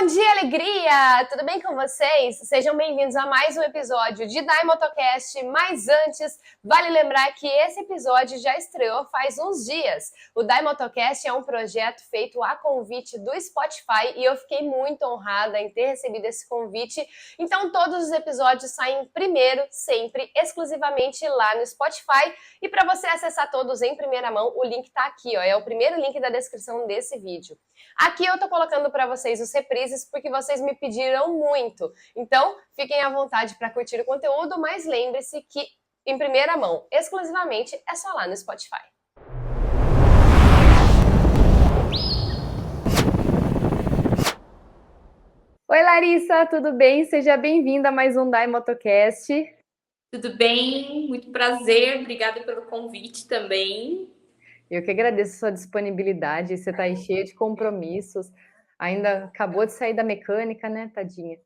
Bom dia, alegria! Tudo bem com vocês? Sejam bem-vindos a mais um episódio de Dai Motocast. Mas antes, vale lembrar que esse episódio já estreou faz uns dias. O Dai Motocast é um projeto feito a convite do Spotify e eu fiquei muito honrada em ter recebido esse convite. Então, todos os episódios saem primeiro, sempre, exclusivamente lá no Spotify. E para você acessar todos em primeira mão, o link tá aqui, ó. É o primeiro link da descrição desse vídeo. Aqui eu tô colocando para vocês os reprises porque vocês me pediram muito. Então, fiquem à vontade para curtir o conteúdo, mas lembre-se que em primeira mão, exclusivamente, é só lá no Spotify. Oi, Larissa, tudo bem? Seja bem-vinda a mais um Dai Motocast. Tudo bem? Muito prazer. Obrigada pelo convite também. Eu que agradeço a sua disponibilidade. Você está aí cheia de compromissos. Ainda acabou de sair da mecânica, né, tadinha?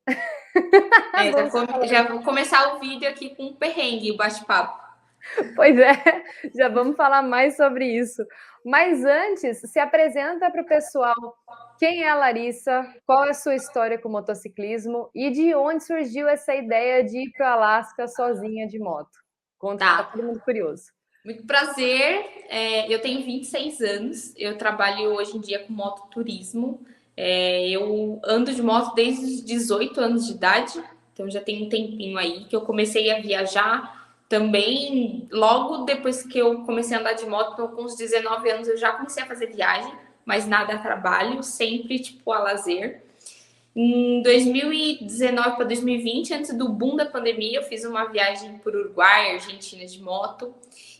Já vou começar o vídeo aqui com um perrengue, o bate-papo. Pois é, já vamos falar mais sobre isso. Mas antes, se apresenta para o pessoal. Quem é a Larissa? Qual é a sua história com o motociclismo? E de onde surgiu essa ideia de ir para o Alasca sozinha de moto? Conta que está todo mundo curioso. Muito prazer. Eu tenho 26 anos. Eu trabalho hoje em dia com mototurismo. Eu ando de moto desde os 18 anos de idade. Então já tem um tempinho aí que eu comecei a viajar. Também, logo depois que eu comecei a andar de moto, então, com uns 19 anos, eu já comecei a fazer viagem, mas nada a trabalho, sempre tipo a lazer. Em 2019 para 2020, antes do boom da pandemia, eu fiz uma viagem por Uruguai, Argentina de moto,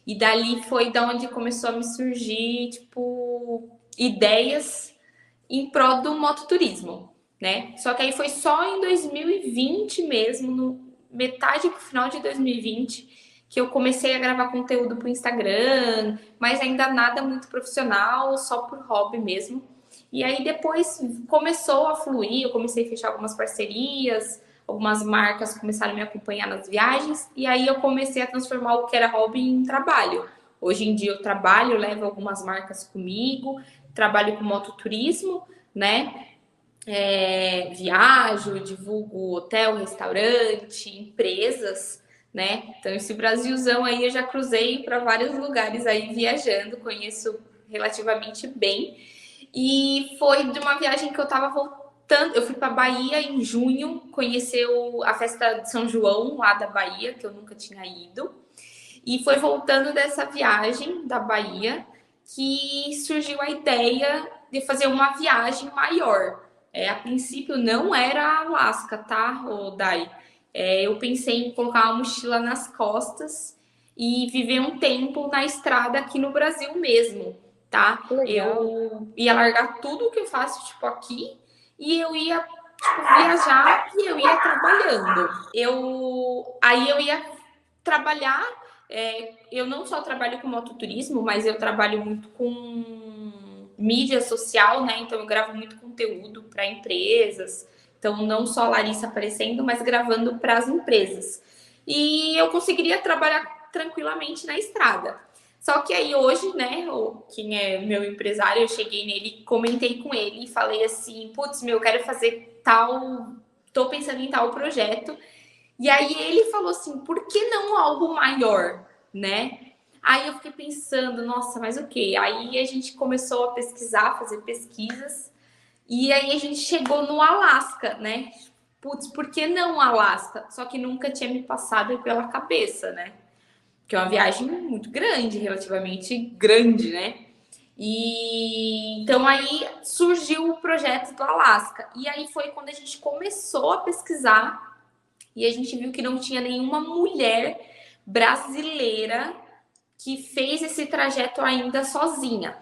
e dali foi da onde começou a me surgir tipo ideias em prol do mototurismo, né? Só que aí foi só em 2020 mesmo, no metade pro final de 2020, que eu comecei a gravar conteúdo pro Instagram, mas ainda nada muito profissional, só por hobby mesmo. E aí depois começou a fluir, eu comecei a fechar algumas parcerias, algumas marcas começaram a me acompanhar nas viagens, e aí eu comecei a transformar o que era hobby em trabalho. Hoje em dia eu trabalho, levo algumas marcas comigo, trabalho com mototurismo, né? Viajo, divulgo hotel, restaurante, empresas, né? Então esse Brasilzão aí eu já cruzei para vários lugares aí viajando, conheço relativamente bem. E foi de uma viagem que eu tava voltando, eu fui para Bahia em junho, conhecer a festa de São João lá da Bahia, que eu nunca tinha ido. E foi voltando dessa viagem da Bahia que surgiu a ideia de fazer uma viagem maior. A princípio não era Alasca, tá, Dai? Eu pensei em colocar uma mochila nas costas e viver um tempo na estrada aqui no Brasil mesmo, tá? Eu ia largar tudo que eu faço, tipo, aqui, e eu ia viajar e eu ia trabalhando. Aí eu ia trabalhar. Eu não só trabalho com mototurismo, mas eu trabalho muito com mídia social, né? Então eu gravo muito conteúdo para empresas. Então não só a Larissa aparecendo, mas gravando para as empresas. E eu conseguiria trabalhar tranquilamente na estrada. Só que aí hoje, né, quem é meu empresário, eu cheguei nele, comentei com ele e falei assim, putz, eu quero fazer tal, tô pensando em tal projeto. E aí ele falou assim, por que não algo maior, né? Aí eu fiquei pensando, nossa, mas o quê? Aí a gente começou a pesquisar, fazer pesquisas, e aí a gente chegou no Alasca, né? Putz, por que não Alasca? Só que nunca tinha me passado pela cabeça, né? Que é uma viagem muito grande, relativamente grande, né? E então aí surgiu o projeto do Alasca. E aí foi quando a gente começou a pesquisar e a gente viu que não tinha nenhuma mulher brasileira que fez esse trajeto ainda sozinha.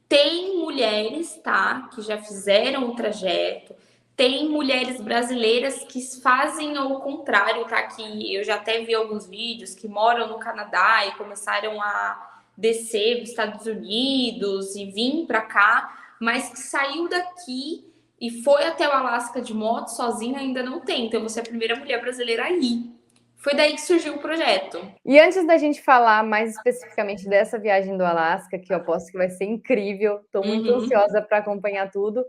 Tem mulheres, tá, que já fizeram o trajeto. Tem mulheres brasileiras que fazem ao contrário, tá? Que eu já até vi alguns vídeos que moram no Canadá e começaram a descer dos Estados Unidos e vir para cá, mas que saiu daqui e foi até o Alasca de moto sozinha ainda não tem. Então você é a primeira mulher brasileira a ir. Foi daí que surgiu o projeto. E antes da gente falar mais especificamente dessa viagem do Alasca, que eu aposto que vai ser incrível, estou muito ansiosa para acompanhar tudo.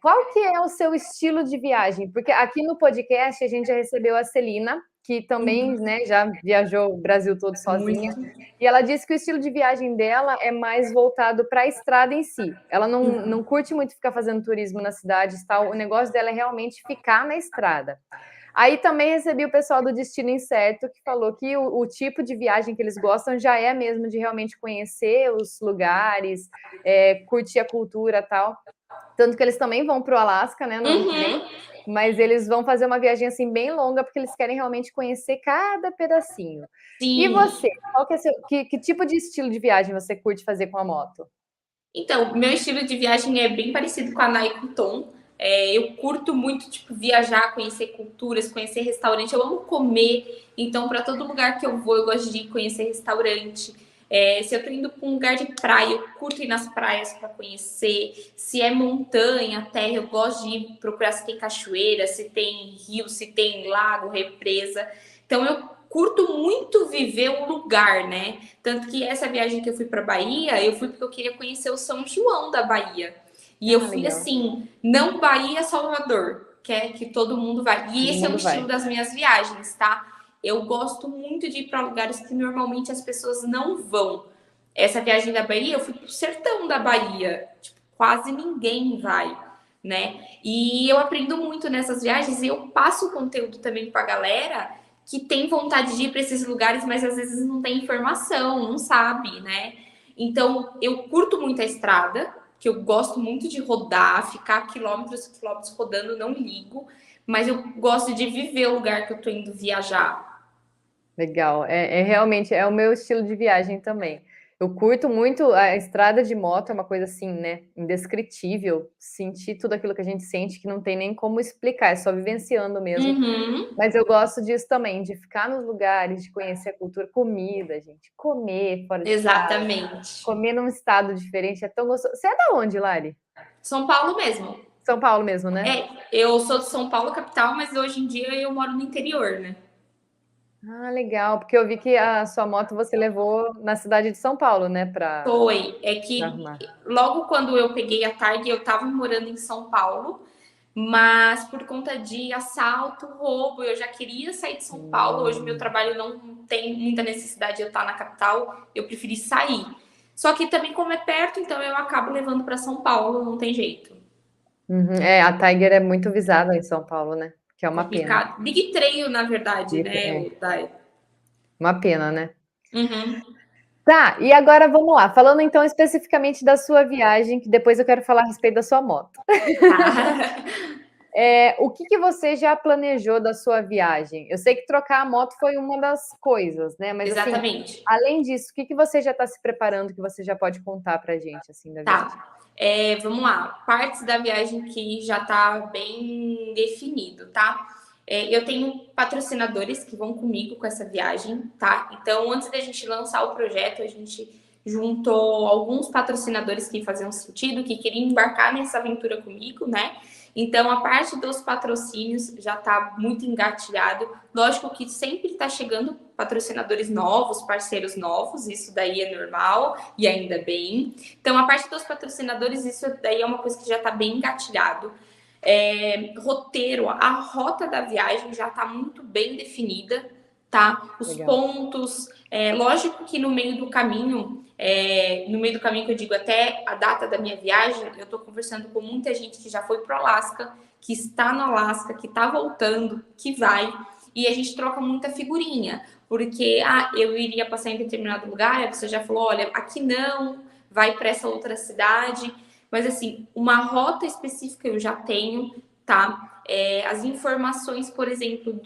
Qual que é o seu estilo de viagem? Porque aqui no podcast a gente já recebeu a Celina, que também, né, já viajou o Brasil todo sozinha, e ela disse que o estilo de viagem dela é mais voltado para a estrada em si. Ela não curte muito ficar fazendo turismo nas cidades, tal. O negócio dela é realmente ficar na estrada. Aí também recebi o pessoal do Destino Incerto, que falou que o tipo de viagem que eles gostam já é mesmo de realmente conhecer os lugares, curtir a cultura e tal. Tanto que eles também vão para o Alasca, né, no ano que vem, mas eles vão fazer uma viagem assim bem longa, porque eles querem realmente conhecer cada pedacinho. Sim. E você, qual que é que tipo de estilo de viagem você curte fazer com a moto? Então, meu estilo de viagem é bem parecido com a Nay e com o Tom. Eu curto muito, tipo, viajar, conhecer culturas, conhecer restaurante. Eu amo comer, então, para todo lugar que eu vou, eu gosto de conhecer restaurante. Se eu tô indo para um lugar de praia, eu curto ir nas praias para conhecer. Se é montanha, terra, eu gosto de procurar se tem cachoeira, se tem rio, se tem lago, represa. Então, eu curto muito viver o lugar, né? Tanto que essa viagem que eu fui para Bahia, eu fui porque eu queria conhecer o São João da Bahia. E eu fui legal. assim, não Bahia, Salvador, que é que todo mundo vai. E esse é o estilo das minhas viagens, tá? Eu gosto muito de ir para lugares que normalmente as pessoas não vão. Essa viagem da Bahia, eu fui pro sertão da Bahia. Tipo, quase ninguém vai, né? E eu aprendo muito nessas viagens e eu passo o conteúdo também pra galera que tem vontade de ir para esses lugares, mas às vezes não tem informação, não sabe, né? Então, eu curto muito a estrada, que eu gosto muito de rodar, ficar quilômetros e quilômetros rodando, não ligo, mas eu gosto de viver o lugar que eu tô indo viajar. Legal, realmente é o meu estilo de viagem também. Eu curto muito a estrada de moto, é uma coisa assim, né? Indescritível. Sentir tudo aquilo que a gente sente que não tem nem como explicar, é só vivenciando mesmo. Mas eu gosto disso também, de ficar nos lugares, de conhecer a cultura, comida, gente. Comer fora de casa. Exatamente. Comer num estado diferente é tão gostoso. Você é da onde, Lari? São Paulo mesmo. São Paulo mesmo, né? Eu sou de São Paulo, capital, mas hoje em dia eu moro no interior, né? Ah, legal, porque eu vi que a sua moto você levou na cidade de São Paulo, né? Foi. É que arrumar. logo quando eu peguei a Targ, eu tava morando em São Paulo, mas por conta de assalto, roubo, eu já queria sair de São Paulo. Hoje meu trabalho não tem muita necessidade de eu estar na capital, eu preferi sair. Só que também como é perto, então eu acabo levando para São Paulo, não tem jeito. A Tiger é muito visada em São Paulo, né? Que é uma pena. Complicado. Big Trail, na verdade, né? Uma pena, né? Uhum. Tá, e agora vamos lá. Falando então especificamente da sua viagem, que depois eu quero falar a respeito da sua moto. O que você já planejou da sua viagem? Eu sei que trocar a moto foi uma das coisas, né? Mas Exatamente. assim, além disso, o que você já está se preparando que você já pode contar pra gente assim da viagem? Vamos lá. Partes da viagem que já tá bem definido, tá? Eu tenho patrocinadores que vão comigo com essa viagem, tá? Então, antes da gente lançar o projeto, a gente juntou alguns patrocinadores que faziam sentido, que queriam embarcar nessa aventura comigo, né? Então, a parte dos patrocínios já está muito engatilhado. Lógico que sempre está chegando patrocinadores novos, parceiros novos, isso daí é normal e ainda bem. Então, a parte dos patrocinadores, isso daí é uma coisa que já está bem engatilhado. Roteiro, a rota da viagem já está muito bem definida, tá? Os pontos, lógico que no meio do caminho que eu digo até a data da minha viagem, eu tô conversando com muita gente que já foi pro Alasca, que está no Alasca, que tá voltando, que vai, e a gente troca muita figurinha, porque eu iria passar em determinado lugar, você já falou, olha, aqui não, vai para essa outra cidade, mas assim, uma rota específica eu já tenho, tá? As informações, por exemplo,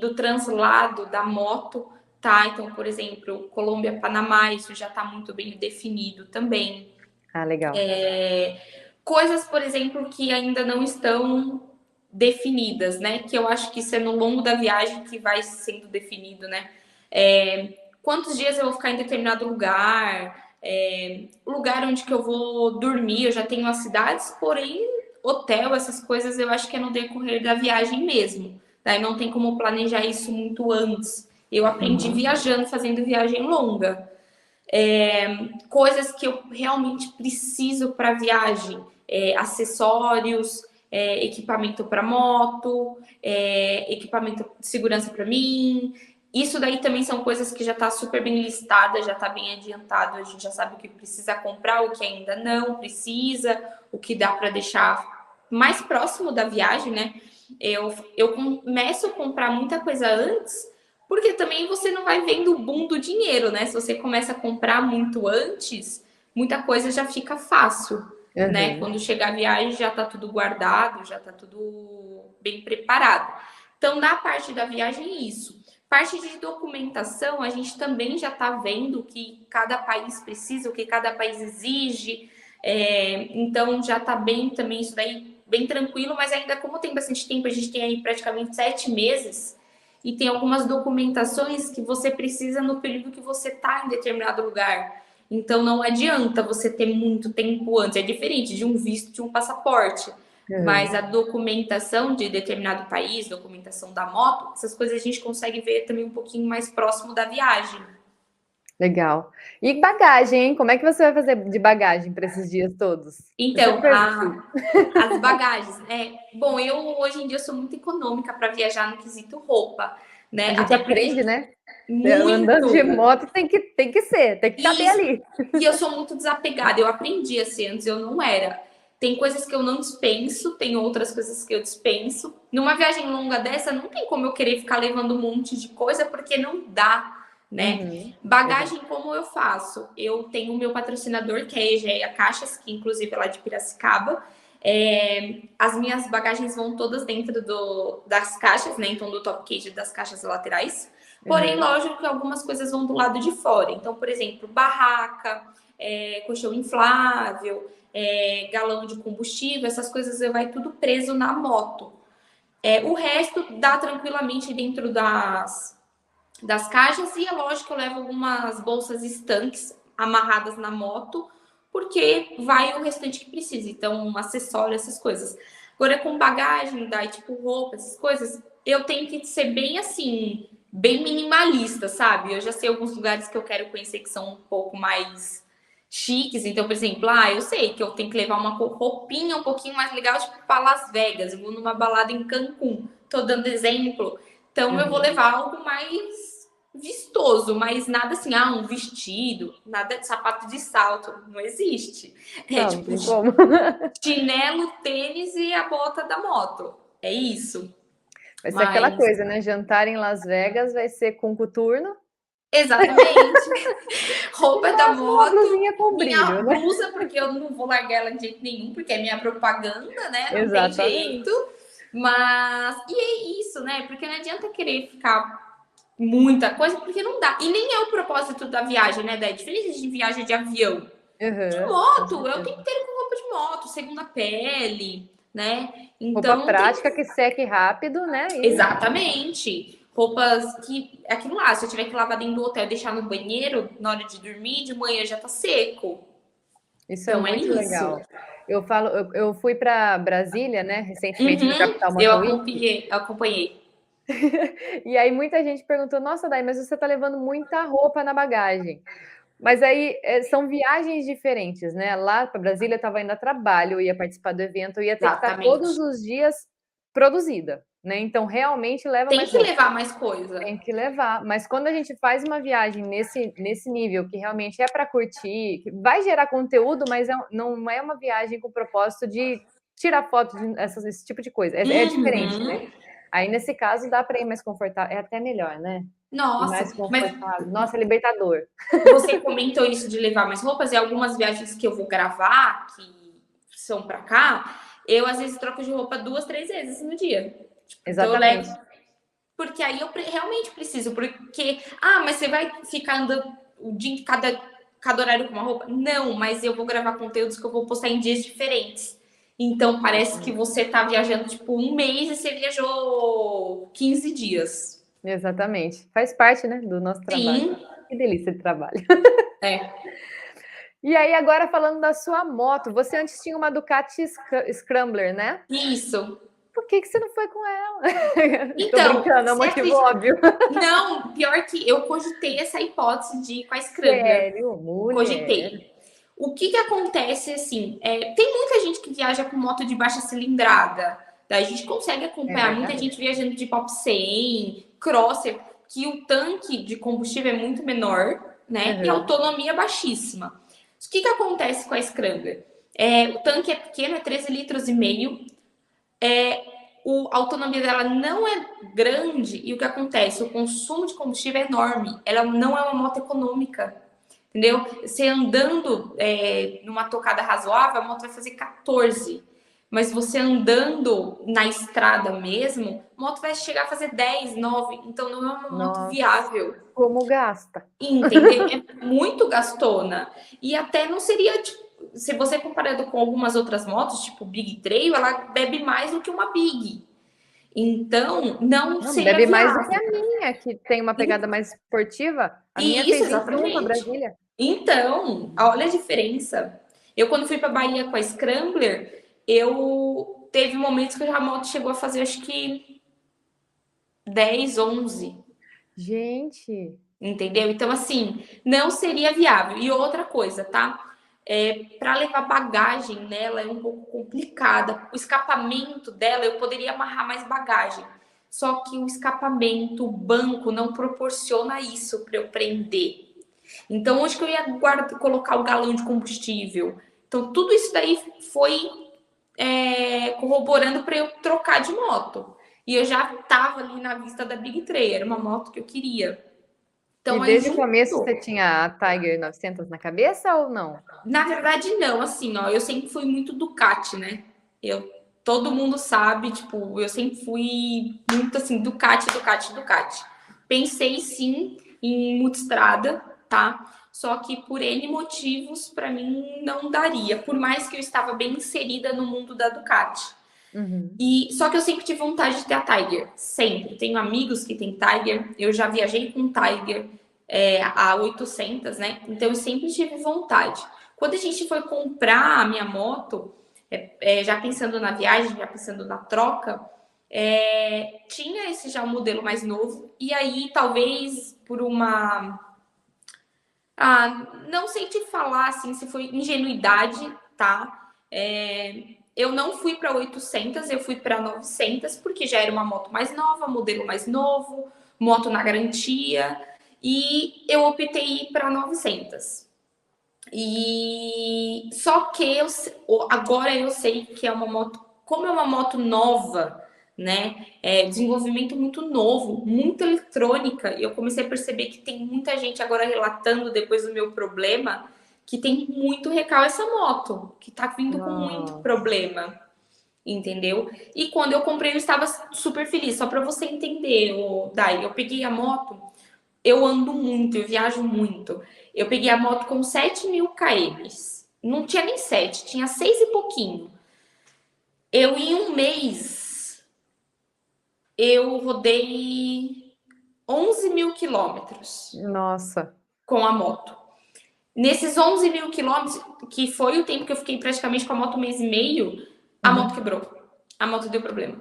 do translado da moto, tá? Então, por exemplo, Colômbia, Panamá, isso já está muito bem definido também. Legal. Coisas, por exemplo, que ainda não estão definidas, né? Que eu acho que isso é no longo da viagem que vai sendo definido, né? Quantos dias eu vou ficar em determinado lugar, o lugar onde que eu vou dormir, eu já tenho as cidades, porém, hotel, essas coisas eu acho que é no decorrer da viagem mesmo. daí não tem como planejar isso muito antes. Eu aprendi viajando, fazendo viagem longa. Coisas que eu realmente preciso para viagem, acessórios, equipamento para moto, equipamento de segurança para mim. Isso daí também são coisas que já está super bem listada, já está bem adiantado, a gente já sabe o que precisa comprar, o que ainda não precisa, o que dá para deixar mais próximo da viagem, né? Eu começo a comprar muita coisa antes, porque também você não vai vendo o boom do dinheiro, né? Se você começa a comprar muito antes, muita coisa já fica fácil, né? Quando chegar a viagem já tá tudo guardado, já tá tudo bem preparado. Então, na parte da viagem, isso. Parte de documentação, a gente também já tá vendo o que cada país precisa, o que cada país exige. Então, já tá bem também isso daí, bem tranquilo, mas ainda como tem bastante tempo, a gente tem aí praticamente 7 meses, e tem algumas documentações que você precisa no período que você está em determinado lugar. Então, não adianta você ter muito tempo antes. É diferente de um visto, de um passaporte. Mas a documentação de determinado país, documentação da moto, essas coisas a gente consegue ver também um pouquinho mais próximo da viagem. Legal. E bagagem, hein? Como é que você vai fazer de bagagem para esses dias todos? Então, as bagagens. Bom, eu hoje em dia sou muito econômica para viajar no quesito roupa, né? A gente aprende, né? Muito. Andando de moto tem que ser, tem que caber ali. E eu sou muito desapegada. Eu aprendi assim, antes eu não era. Tem coisas que eu não dispenso, tem outras coisas que eu dispenso. Numa viagem longa dessa, não tem como eu querer ficar levando um monte de coisa, porque não dá, né? Bagagem, como eu faço? Eu tenho o meu patrocinador, que é a Egeia Caixas, que inclusive é lá de Piracicaba. As minhas bagagens vão todas dentro das caixas, né? Então, do top case das caixas laterais. Porém, lógico que algumas coisas vão do lado de fora. Então, por exemplo, barraca, colchão inflável, galão de combustível, essas coisas vai tudo preso na moto. O resto dá tranquilamente dentro das caixas, e é lógico que eu levo algumas bolsas estanques amarradas na moto, porque vai o restante que precisa. Então, um acessório, essas coisas. Agora, com bagagem, daí, tipo roupa, essas coisas, eu tenho que ser bem assim, bem minimalista, sabe? Eu já sei alguns lugares que eu quero conhecer que são um pouco mais chiques. Então, por exemplo, eu sei que eu tenho que levar uma roupinha um pouquinho mais legal, tipo para Las Vegas. Eu vou numa balada em Cancún. Tô dando exemplo. Então, eu vou levar algo mais vistoso, mas nada assim, um vestido, nada de sapato de salto, não existe. Não, tipo como. Chinelo, tênis e a bota da moto. É isso. Vai ser aquela coisa, né? Jantar em Las Vegas vai ser com coturno. Exatamente. Roupa da moto, com minha brilho, blusa, né? Porque eu não vou largar ela de jeito nenhum, porque é minha propaganda, né? Não tem jeito. Mas, e é isso, né? Porque não adianta querer ficar muita coisa, porque não dá. E nem é o propósito da viagem, né? É diferente de viagem de avião. De moto, eu tenho que ter com roupa de moto, segunda pele, né? Então, roupa prática que seque rápido, né? Exatamente. Roupas que, aquilo lá, se eu tiver que lavar dentro do hotel e deixar no banheiro na hora de dormir, de manhã já tá seco. Isso então, é muito legal. Eu fui para Brasília, né, recentemente, no Capital Motor Eu acompanhei. E aí muita gente perguntou, nossa, Dai, mas você tá levando muita roupa na bagagem. Mas aí são viagens diferentes, né? Lá para Brasília eu estava indo a trabalho, eu ia participar do evento, eu ia ter que estar todos os dias produzida, né? Então realmente leva mais coisa. Tem que levar mais coisa. Tem que levar. Mas quando a gente faz uma viagem nesse nível, que realmente é para curtir, que vai gerar conteúdo, mas não é uma viagem com o propósito de tirar foto esse tipo de coisa. É diferente, né? Aí nesse caso dá para ir mais confortável, é até melhor, né? Nossa, mais confortável. Nossa, é libertador. Você comentou isso de levar mais roupas, e algumas viagens que eu vou gravar, que são para cá, eu às vezes troco de roupa 2, 3 vezes no dia. Exatamente. Então, eu levo, porque aí eu realmente preciso, porque, mas você vai ficar andando o dia em cada horário com uma roupa? Não, mas eu vou gravar conteúdos que eu vou postar em dias diferentes. Então, parece que você tá viajando, tipo, um mês e você viajou 15 dias. Exatamente. Faz parte, né, do nosso trabalho. Sim. Que delícia de trabalho. E aí, agora falando da sua moto, você antes tinha uma Ducati Scrambler, né? Isso. por que você não foi com ela? Então, tô brincando, é um você motivo acredita- óbvio. Não, pior que eu cogitei essa hipótese de ir com a Scrambler. Sério, mulher. Cogitei. O que acontece, assim, tem muita gente que viaja com moto de baixa cilindrada. Daí a gente consegue acompanhar muita verdade. gente viajando de Pop 100, Crosser, que o tanque de combustível é muito menor, né? E a Uhum. autonomia é baixíssima. O que acontece com a Scrambler? O tanque é pequeno, é 13,5 litros. A autonomia dela não é grande e o que acontece? O consumo de combustível é enorme. Ela não é uma moto econômica, entendeu? Você andando numa tocada razoável, a moto vai fazer 14. Mas você andando na estrada mesmo, a moto vai chegar a fazer 10, 9. Então não é uma moto Nossa, viável. como gasta. Entendeu? É muito gastona. E até não seria, tipo, se você comparado com algumas outras motos, tipo Big Trail, ela bebe mais do que uma Big. Então, não Não, seria bebe mais do que viável. a minha, que tem uma pegada mais esportiva. A minha Isso, fez 21 para exatamente. Brasília. Então, olha a diferença. Eu, quando fui para Bahia com a Scrambler, eu teve momentos que a moto chegou a fazer, acho que 10, 11. Gente, Entendeu? Então, assim, não seria viável. E outra coisa, tá? Para levar bagagem nela é um pouco complicada. O escapamento dela, eu poderia amarrar mais bagagem. Só que o escapamento, o banco, não proporciona isso para eu prender. Então, onde que eu ia colocar o galão de combustível? Então, tudo isso daí foi corroborando para eu trocar de moto. E eu já estava ali na vista da Big Trail, era uma moto que eu queria. e Então, aí desde o começo junto. você tinha a Tiger 900 na cabeça ou não? Na verdade, não, assim, ó, eu sempre fui muito Ducati, né? Todo mundo sabe, tipo, eu sempre fui muito assim, Ducati, Ducati, Ducati. Pensei sim em multistrada, tá? Só que por N motivos, para mim, não daria, por mais que eu estava bem inserida no mundo da Ducati. Uhum. E só que eu sempre tive vontade de ter a Tiger, sempre. Tenho amigos que têm Tiger, eu já viajei com Tiger a 800, né? Então eu sempre tive vontade. Quando a gente foi comprar a minha moto, já pensando na viagem, já pensando na troca, tinha esse já um modelo mais novo. E aí, talvez por uma. Não sei te falar assim, se foi ingenuidade, tá? Eu não fui para 800, eu fui para 900, porque já era uma moto mais nova, modelo mais novo, moto na garantia. E eu optei para 900. E só que agora eu sei que é uma moto, como é uma moto nova, né? Desenvolvimento muito novo, muito eletrônica. E eu comecei a perceber que tem muita gente agora relatando depois do meu problema que tem muito recal essa moto, que tá vindo com muito problema, entendeu? E quando eu comprei, eu estava super feliz. Só para você entender, Dai, eu peguei a moto, eu ando muito, eu viajo muito. Eu peguei a moto com 7.000 km. Não tinha nem 7, tinha 6 e pouquinho. Eu, em um mês, eu rodei 11.000 quilômetros Nossa. com a moto. Nesses 11.000 quilômetros, que foi o tempo que eu fiquei praticamente com a moto um mês e meio, a moto quebrou. A moto deu problema.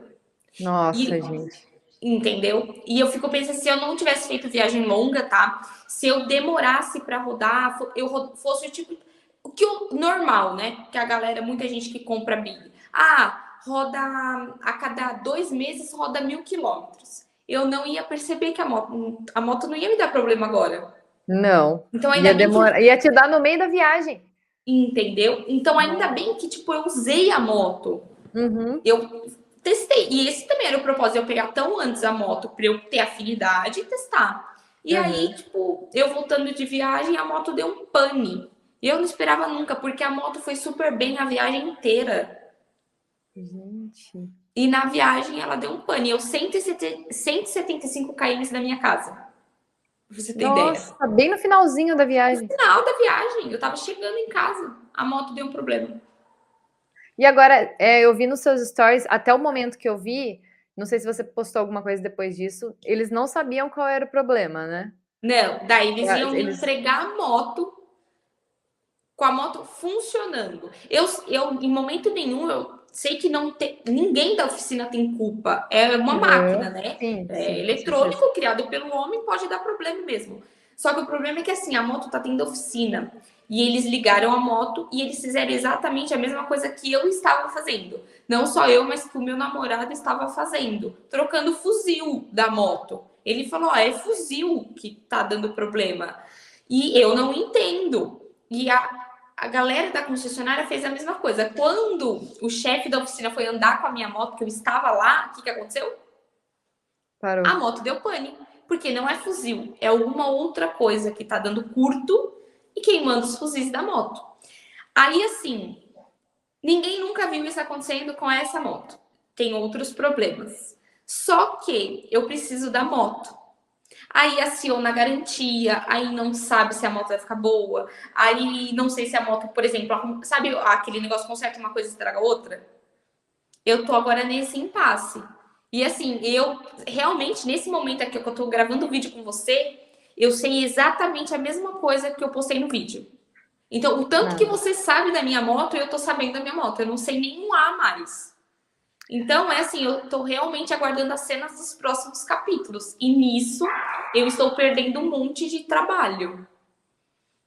Nossa, E gente. entendeu? E eu fico pensando, se eu não tivesse feito viagem longa, tá? Se eu demorasse para rodar, eu fosse o tipo o que o normal, né? Que a galera, muita gente que compra Big. Roda a cada 2 meses roda 1.000 quilômetros. Eu não ia perceber que a moto não ia me dar problema agora. Não. Então ainda Ia bem que, demorar, ia te dar no meio da viagem. entendeu? Então ainda bem que tipo eu usei a moto. Uhum. Eu testei. E esse também era o propósito, eu pegar tão antes a moto para eu ter afinidade e testar. E aí, tipo, eu voltando de viagem, a moto deu um pane. E eu não esperava nunca, porque a moto foi super bem a viagem inteira. Gente. E na viagem ela deu um pane. Eu 175 km da minha casa. Pra você ter ideia. Nossa, bem no finalzinho da viagem. No final da viagem, eu tava chegando em casa, a moto deu um problema. E agora, eu vi nos seus stories, até o momento que eu vi, não sei se você postou alguma coisa depois disso, eles não sabiam qual era o problema, né? Não, daí eles iam me Eles... entregar a moto com a moto funcionando. Eu em momento nenhum, sei que ninguém da oficina tem culpa. É uma máquina, né? Sim, Eletrônico, criado pelo homem, pode dar problema mesmo. Só que o problema é que assim, a moto tá tendo oficina. E eles ligaram a moto e eles fizeram exatamente a mesma coisa que eu estava fazendo. Não só eu, mas que o meu namorado estava fazendo. Trocando o fuzil da moto. Ele falou, é fuzil que tá dando problema. E eu não entendo. E a galera da concessionária fez a mesma coisa. Quando o chefe da oficina foi andar com a minha moto, que eu estava lá, o que aconteceu? Parou. A moto deu pane. Porque não é fuzil, é alguma outra coisa que tá dando curto e queimando os fuzis da moto. Aí, assim, ninguém nunca viu isso acontecendo com essa moto. Tem outros problemas. Só que eu preciso da moto. Aí aciona a garantia, aí não sabe se a moto vai ficar boa, aí não sei se a moto, por exemplo, sabe aquele negócio conserta uma coisa e estraga outra? Eu tô agora nesse impasse. E assim, eu realmente, nesse momento aqui que eu tô gravando o vídeo com você, eu sei exatamente a mesma coisa que eu postei no vídeo. Então, o tanto que você sabe da minha moto, eu tô sabendo da minha moto. Eu não sei nenhum A mais. Então, é assim, eu tô realmente aguardando as cenas dos próximos capítulos. E nisso, eu estou perdendo um monte de trabalho.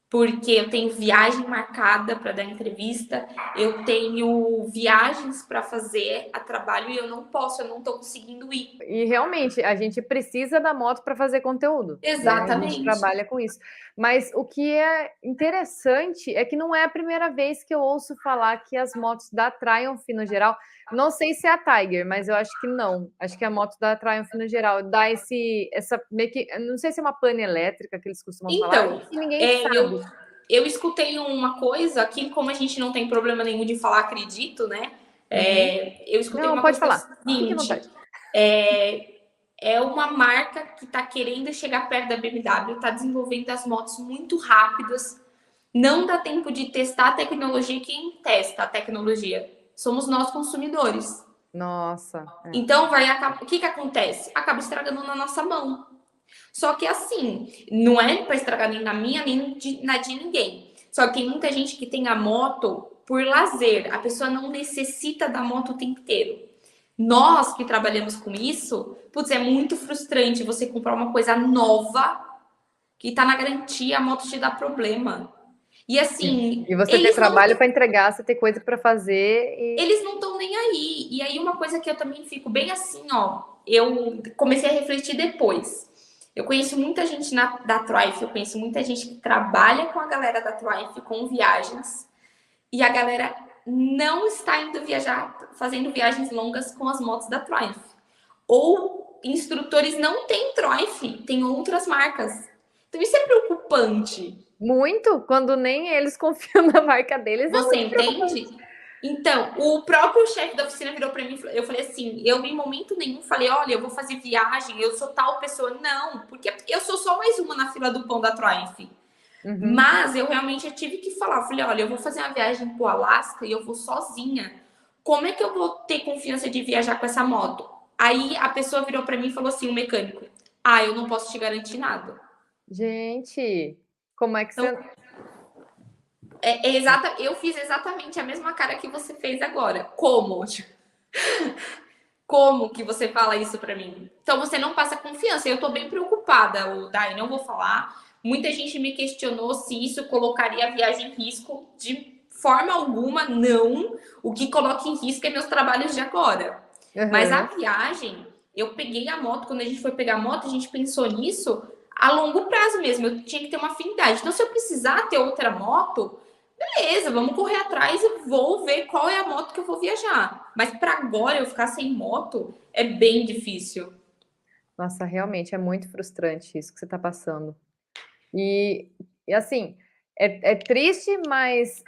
Porque eu tenho viagem marcada para dar entrevista, eu tenho viagens para fazer a trabalho e eu não tô conseguindo ir. E realmente, a gente precisa da moto para fazer conteúdo. Exatamente. Né? A gente trabalha com isso. Mas o que é interessante é que não é a primeira vez que eu ouço falar que as motos da Triumph, no geral, não sei se é a Tiger, mas eu acho que não. Acho que a moto da Triumph, no geral, dá essa meio que, não sei se é uma pane elétrica que eles costumam falar, que ninguém sabe. Eu escutei uma coisa aqui, como a gente não tem problema nenhum de falar, acredito, né? Eu escutei uma pode coisa falar. seguinte, é uma marca que está querendo chegar perto da BMW, está desenvolvendo as motos muito rápidas, não dá tempo de testar a tecnologia. Quem testa a tecnologia? Somos nós consumidores. Nossa. Então, o que acontece? Acaba estragando na nossa mão. Só que assim, não é para estragar nem na minha, nem na de ninguém. Só que tem muita gente que tem a moto por lazer. A pessoa não necessita da moto o tempo inteiro. Nós que trabalhamos com isso, putz, é muito frustrante você comprar uma coisa nova que tá na garantia, a moto te dá problema. E assim... E você ter trabalho para entregar, você ter coisa para fazer. Eles não estão nem aí. E aí uma coisa que eu também fico bem assim, ó. Eu comecei a refletir depois. Eu conheço muita gente da Triumph, eu conheço muita gente que trabalha com a galera da Triumph, com viagens. E a galera não está indo viajar, fazendo viagens longas com as motos da Triumph. Ou instrutores não têm Triumph, tem outras marcas. Então isso é preocupante. Muito, quando nem eles confiam na marca deles. Você entende? Então, o próprio chefe da oficina virou para mim, eu falei assim, eu em momento nenhum falei, olha, eu vou fazer viagem, eu sou tal pessoa. Não, porque eu sou só mais uma na fila do pão da Triumph. Mas eu realmente tive que falar, eu falei, olha, eu vou fazer uma viagem pro Alasca e eu vou sozinha. Como é que eu vou ter confiança de viajar com essa moto? Aí a pessoa virou para mim e falou assim, o mecânico, eu não posso te garantir nada. Gente, como é que você... Eu fiz exatamente a mesma cara que você fez agora. Como? Como que você fala isso pra mim? Então você não passa confiança. Eu tô bem preocupada, Dai, não vou falar. Muita gente me questionou se isso colocaria a viagem em risco. De forma alguma, não. O que coloca em risco é meus trabalhos de agora. Mas a viagem, eu peguei a moto, quando a gente foi pegar a moto, a gente pensou nisso a longo prazo mesmo. Eu tinha que ter uma afinidade. Então, se eu precisar ter outra moto, beleza, vamos correr atrás e vou ver qual é a moto que eu vou viajar. Mas para agora eu ficar sem moto é bem difícil. Nossa, realmente é muito frustrante isso que você está passando. E assim, é triste, mas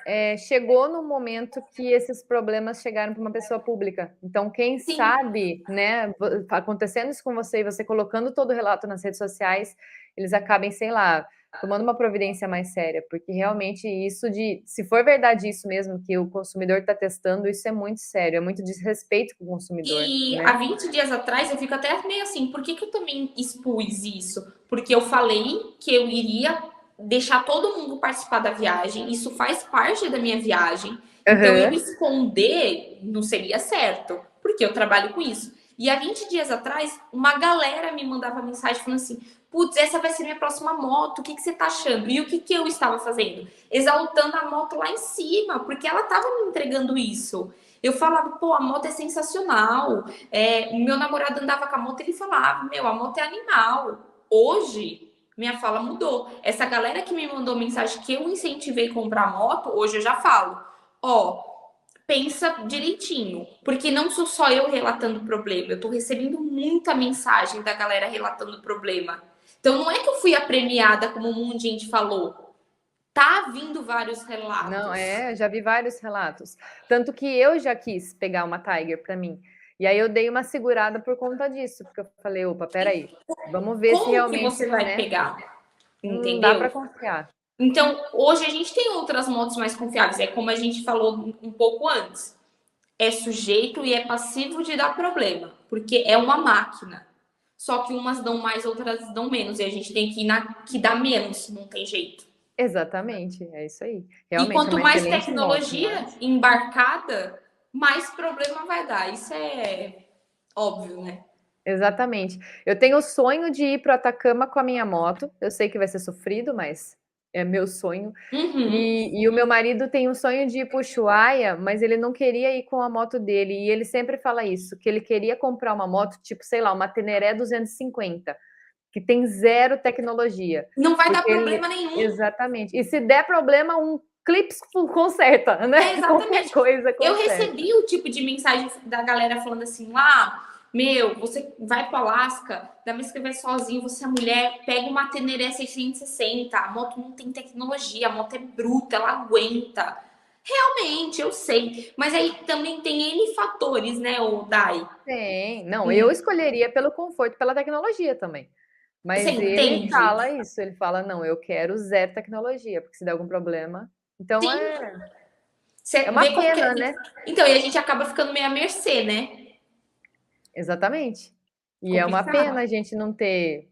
chegou no momento que esses problemas chegaram para uma pessoa pública. Então, quem sabe, né, acontecendo isso com você e você colocando todo o relato nas redes sociais, eles acabem, sei lá, tomando uma providência mais séria, porque realmente isso se for verdade isso mesmo, que o consumidor está testando, isso é muito sério, é muito desrespeito com o consumidor. E né? há 20 dias atrás eu fico até meio assim, por que eu também expus isso? Porque eu falei que eu iria deixar todo mundo participar da viagem, isso faz parte da minha viagem, Então, Aham. eu esconder não seria certo, porque eu trabalho com isso. E há 20 dias atrás, uma galera me mandava mensagem falando assim: putz, essa vai ser minha próxima moto, o que você tá achando? E o que eu estava fazendo? Exaltando a moto lá em cima, porque ela tava me entregando isso. Eu falava, pô, a moto é sensacional. O meu namorado andava com a moto e ele falava, meu, a moto é animal. Hoje, minha fala mudou. Essa galera que me mandou mensagem que eu incentivei a comprar moto, hoje eu já falo, ó, pensa direitinho, porque não sou só eu relatando o problema, eu tô recebendo muita mensagem da galera relatando o problema. Então não é que eu fui a premiada, como um monte de gente falou. Tá vindo vários Não, relatos. eu já vi vários relatos. Tanto que eu já quis pegar uma Tiger para mim. E aí eu dei uma segurada por conta disso, porque eu falei, opa, peraí, vamos ver se Como que realmente, você vai né, pegar? não dá Entendeu? para confiar. Então, hoje a gente tem outras motos mais confiáveis, é como a gente falou um pouco antes. É sujeito e é passivo de dar problema, porque é uma máquina. Só que umas dão mais, outras dão menos. E a gente tem que ir na que dá menos, não tem jeito. Exatamente, é isso aí. E Realmente é quanto uma mais excelente moto, tecnologia mas embarcada, mais problema vai dar. Isso é óbvio, né? exatamente. Eu tenho o sonho de ir para o Atacama com a minha moto. Eu sei que vai ser sofrido, mas é meu sonho. Uhum. E o meu marido tem o sonho de ir para o Ushuaia, mas ele não queria ir com a moto dele. E ele sempre fala isso, que ele queria comprar uma moto, tipo, sei lá, uma Teneré 250, que tem zero tecnologia. Não vai dar Porque ele. problema nenhum. Exatamente. E se der problema, um clips conserta, É, né? Qualquer exatamente. coisa Eu conserta. recebi o tipo de mensagem da galera falando assim: ah, meu, você vai pro Alasca, da vez que vai sozinho, você é mulher, pega uma Teneré 660, a moto não tem tecnologia, a moto é bruta, ela aguenta. Realmente, eu sei. Mas aí também tem N fatores, né, o Dai? Tem. Não, eu escolheria pelo conforto, pela tecnologia também. Você Mas ele entende? fala isso, ele fala: "Não, eu quero zero tecnologia, porque se der algum problema". Então Sim. é Você uma vê como que. pena, né? Então, e a gente acaba ficando meio à mercê, né? Exatamente. E é uma Complicado. pena a gente não ter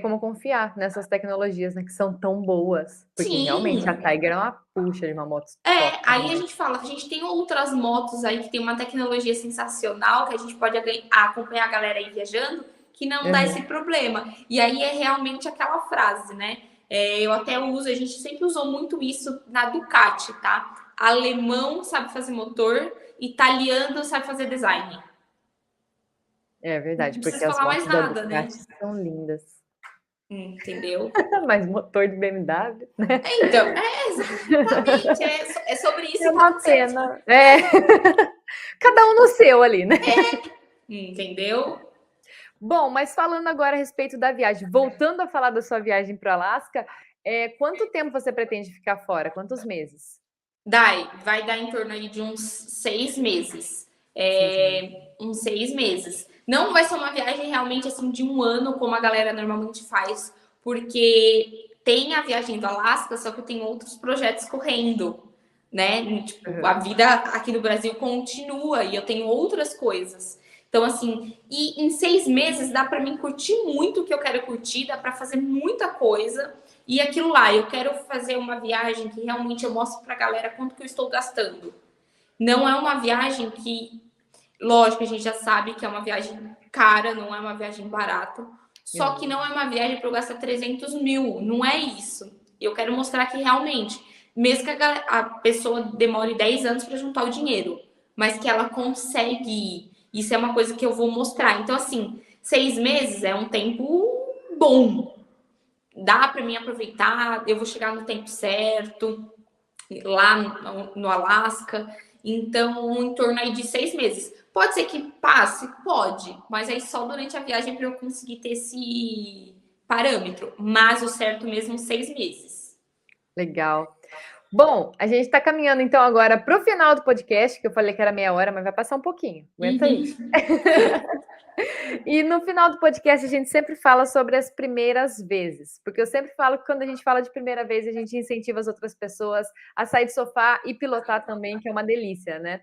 como confiar nessas tecnologias, né, que são tão boas, porque realmente a Sim. Tiger é uma puxa de uma moto top Aí a demais. gente fala, a gente tem outras motos aí que tem uma tecnologia sensacional, que a gente pode acompanhar a galera aí viajando, que não dá esse Aham. problema. E aí é realmente aquela frase, né? Eu até uso, a gente sempre usou muito isso na Ducati, tá? Alemão sabe fazer motor, italiano sabe fazer design. É verdade, Não porque preciso as falar mais motos da nada, né? Ducati são lindas. Entendeu? Mas motor de BMW, né, Então, exatamente. É sobre isso é e tá uma tudo certo. pena. É. Cada um no seu ali, né. Entendeu? Bom, mas falando agora a respeito da viagem, voltando a falar da sua viagem para o Alasca, quanto tempo você pretende ficar fora? Quantos meses? Vai dar em torno aí de uns 6 meses. 6 meses. Uns 6 meses. Não vai ser uma viagem realmente assim de um ano, como a galera normalmente faz, porque tem a viagem do Alasca, só que tem outros projetos correndo, né? Tipo, a Aham. vida aqui no Brasil continua e eu tenho outras coisas. Então, assim, e em 6 meses dá para mim curtir muito o que eu quero curtir, dá para fazer muita coisa. E aquilo lá, eu quero fazer uma viagem que realmente eu mostro pra galera quanto que eu estou gastando. Não é uma viagem que, lógico, a gente já sabe que é uma viagem cara, não é uma viagem barata. Só que não é uma viagem para eu gastar 300 mil, não é isso. Eu quero mostrar que realmente, mesmo que a pessoa demore 10 anos para juntar o dinheiro, mas que ela consegue ir. Isso é uma coisa que eu vou mostrar. Então, assim, 6 meses é um tempo bom, dá para mim aproveitar, eu vou chegar no tempo certo, lá no Alasca. Então, em torno aí de 6 meses. Pode ser que passe? Pode, mas aí só durante a viagem para eu conseguir ter esse parâmetro. Mas o certo mesmo, 6 meses. Legal. Bom, a gente está caminhando então agora para o final do podcast, que eu falei que era meia hora, mas vai passar um pouquinho. Aguenta aí. Uhum. E no final do podcast a gente sempre fala sobre as primeiras vezes, porque eu sempre falo que quando a gente fala de primeira vez, a gente incentiva as outras pessoas a sair do sofá e pilotar também, que é uma delícia, né?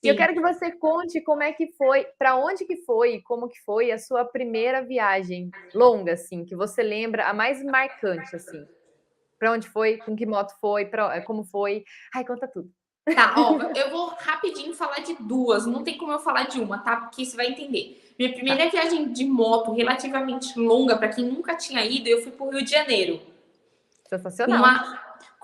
E eu quero Sim. que você conte como é que foi, para onde que foi e como que foi a sua primeira viagem longa, assim, que você lembra, a mais marcante, assim. Para onde foi, com que moto foi, como foi. Ai, conta tudo. Tá, ó, eu vou rapidinho falar de duas, não tem como eu falar de uma, tá? Porque você vai entender. Minha primeira viagem de moto relativamente longa, para quem nunca tinha ido, eu fui pro Rio de Janeiro com Sensacional.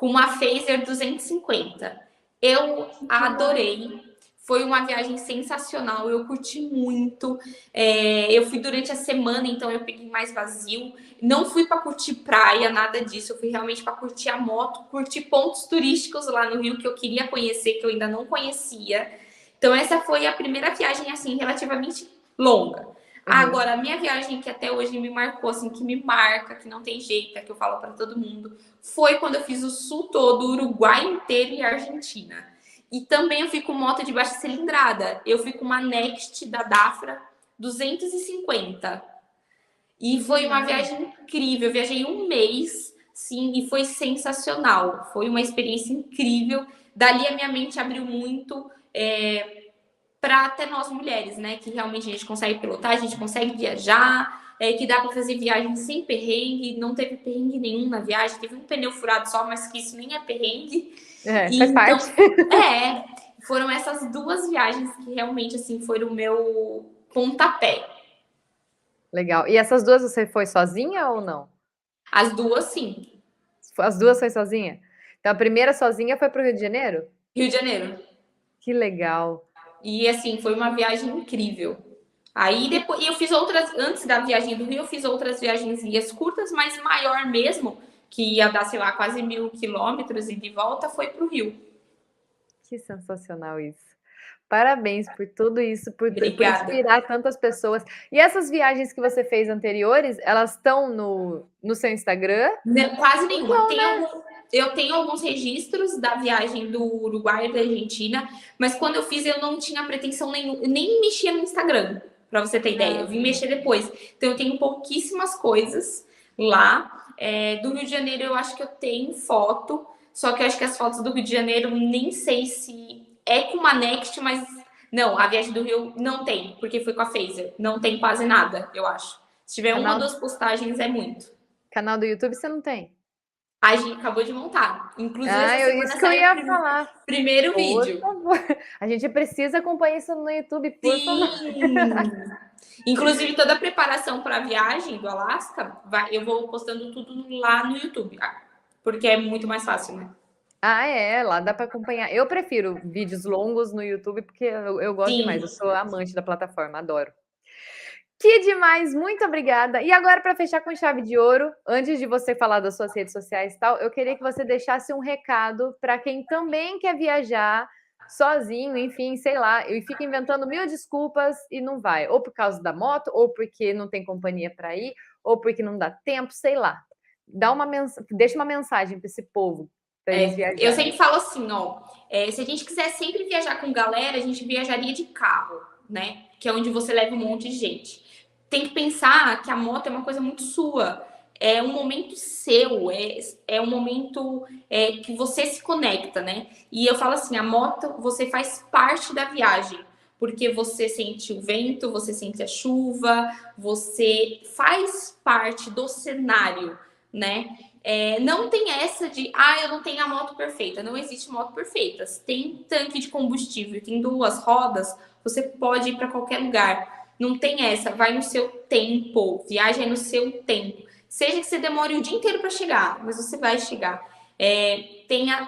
uma Phaser 250. Eu adorei. Foi uma viagem sensacional, eu curti muito. Eu fui durante a semana, então eu peguei mais vazio. Não fui para curtir praia, nada disso. Eu fui realmente para curtir a moto, curtir pontos turísticos lá no Rio que eu queria conhecer, que eu ainda não conhecia. Então essa foi a primeira viagem assim relativamente longa. Uhum. Agora, a minha viagem que até hoje me marcou, assim, que me marca, que não tem jeito, é que eu falo para todo mundo, foi quando eu fiz o sul todo, o Uruguai inteiro e a Argentina. E também eu fui com moto de baixa cilindrada. Eu fui com uma Next da Dafra 250. E foi uma viagem incrível. Eu viajei um mês, sim, e foi sensacional. Foi uma experiência incrível. Dali a minha mente abriu muito para até nós mulheres, né? Que realmente a gente consegue pilotar, a gente consegue viajar, que dá para fazer viagem sem perrengue. Não teve perrengue nenhum na viagem. Teve um pneu furado só, mas que isso nem é perrengue. E Faz então, parte. foram essas duas viagens que realmente assim foram o meu pontapé. Legal. E essas duas você foi sozinha ou não? As duas, sim. As duas foi sozinha? Então a primeira sozinha foi para o Rio de Janeiro? Rio de Janeiro. Que legal. E assim, foi uma viagem incrível. Aí depois, eu fiz outras, antes da viagem do Rio, eu fiz outras viagens curtas, mas maior mesmo, que ia dar, sei lá, quase 1.000 quilômetros e de volta, foi para o Rio. Que sensacional isso. Parabéns por tudo isso, por Obrigada. inspirar tantas pessoas. E essas viagens que você fez anteriores, elas estão no seu Instagram? Quase nenhuma. Eu tenho alguns registros da viagem do Uruguai e da Argentina, mas quando eu fiz eu não tinha pretensão nenhuma, nem mexia no Instagram, para você ter ideia. Eu vim mexer depois. Então eu tenho pouquíssimas coisas lá. Do Rio de Janeiro eu acho que eu tenho foto, só que eu acho que as fotos do Rio de Janeiro nem sei se é com uma Next, mas não, a viagem do Rio não tem, porque foi com a Phaser. Não tem quase nada, eu acho. Se tiver uma ou duas postagens é muito. Canal do YouTube você não tem? A gente acabou de montar. Inclusive, essa Isso semana que eu saiu ia o falar. primeiro Por vídeo. favor. A gente precisa acompanhar isso no YouTube, por favor. Sim! Inclusive, toda a preparação para a viagem do Alasca, eu vou postando tudo lá no YouTube, porque é muito mais fácil, né? Lá dá para acompanhar. Eu prefiro vídeos longos no YouTube porque eu gosto demais. Sim. Eu sou amante da plataforma, adoro. Que demais, muito obrigada. E agora, para fechar com chave de ouro, antes de você falar das suas redes sociais e tal, eu queria que você deixasse um recado para quem também quer viajar sozinho, enfim, sei lá, e fica inventando mil desculpas e não vai, ou por causa da moto, ou porque não tem companhia para ir, ou porque não dá tempo, sei lá. Deixa uma mensagem para esse povo, para eles Eu viajarem. sempre falo assim, ó, se a gente quiser sempre viajar com galera, a gente viajaria de carro, né? Que é onde você leva um monte de gente. Tem que pensar que a moto é uma coisa muito sua. É um momento seu, é um momento que você se conecta, né? E eu falo assim, a moto, você faz parte da viagem. Porque você sente o vento, você sente a chuva, você faz parte do cenário, né? Não tem essa de, eu não tenho a moto perfeita. Não existe moto perfeita. Tem tanque de combustível, tem duas rodas, você pode ir para qualquer lugar. Não tem essa, vai no seu tempo, viaja no seu tempo. Seja que você demore o dia inteiro para chegar, mas você vai chegar.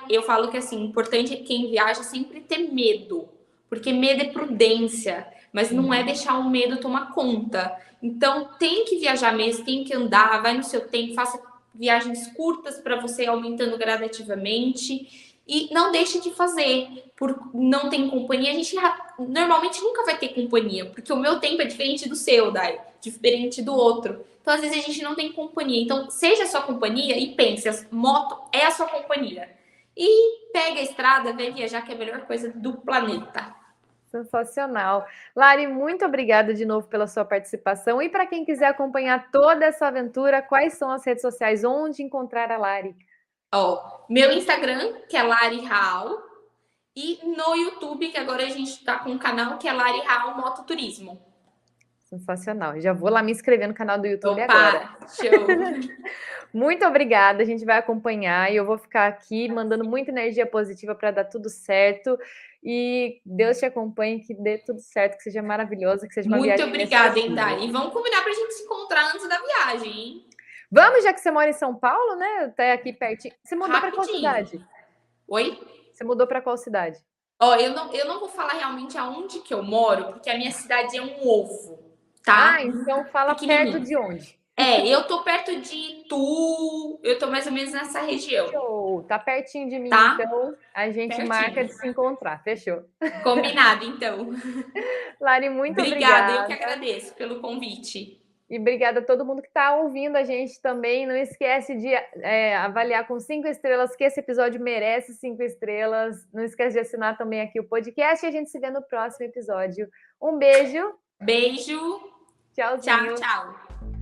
Eu falo que assim, importante é quem viaja sempre ter medo, porque medo é prudência, mas não é deixar o medo tomar conta. Então tem que viajar mesmo, tem que andar, vai no seu tempo, faça viagens curtas para você ir aumentando gradativamente e não deixe de fazer. Por não ter companhia, a gente normalmente nunca vai ter companhia, porque o meu tempo é diferente do seu, Dai, diferente do outro. Então, às vezes, a gente não tem companhia. Então, seja a sua companhia e pense, a moto é a sua companhia. E pega a estrada, vem viajar, que é a melhor coisa do planeta. Sensacional. Lari, muito obrigada de novo pela sua participação. E para quem quiser acompanhar toda essa aventura, quais são as redes sociais? Onde encontrar a Lari? Meu Instagram, que é Lari Raal, e no YouTube, que agora a gente está com um canal que é Lari Raal Mototurismo. Sensacional. Já vou lá me inscrever no canal do YouTube Opa, agora. show! Muito obrigada, a gente vai acompanhar e eu vou ficar aqui mandando muita energia positiva para dar tudo certo. E Deus te acompanhe, que dê tudo certo, que seja maravilhoso, que seja uma Muito viagem obrigada, hein, inesquecível. Dai. E vamos combinar pra gente se encontrar antes da viagem, hein? Vamos, já que você mora em São Paulo, né? Até aqui pertinho. Você mudou para qual Rapidinho. cidade? Oi? Você mudou para qual cidade? Ó, eu não vou falar realmente aonde que eu moro, porque a minha cidade é um ovo, tá? Ah, então fala perto Pequenininho. de onde? Eu tô perto de Itu, eu tô mais ou menos nessa região, Show! Tá pertinho de mim, tá? então a gente marca de Pertinho. se encontrar. Fechou. Combinado, então. Lari, muito Obrigada, eu que obrigada. agradeço pelo convite. E obrigada a todo mundo que está ouvindo a gente também. Não esquece de avaliar com 5 estrelas, que esse episódio merece 5 estrelas. Não esquece de assinar também aqui o podcast e a gente se vê no próximo episódio. Um beijo. Beijo. Tchauzinho. Tchau, tchau.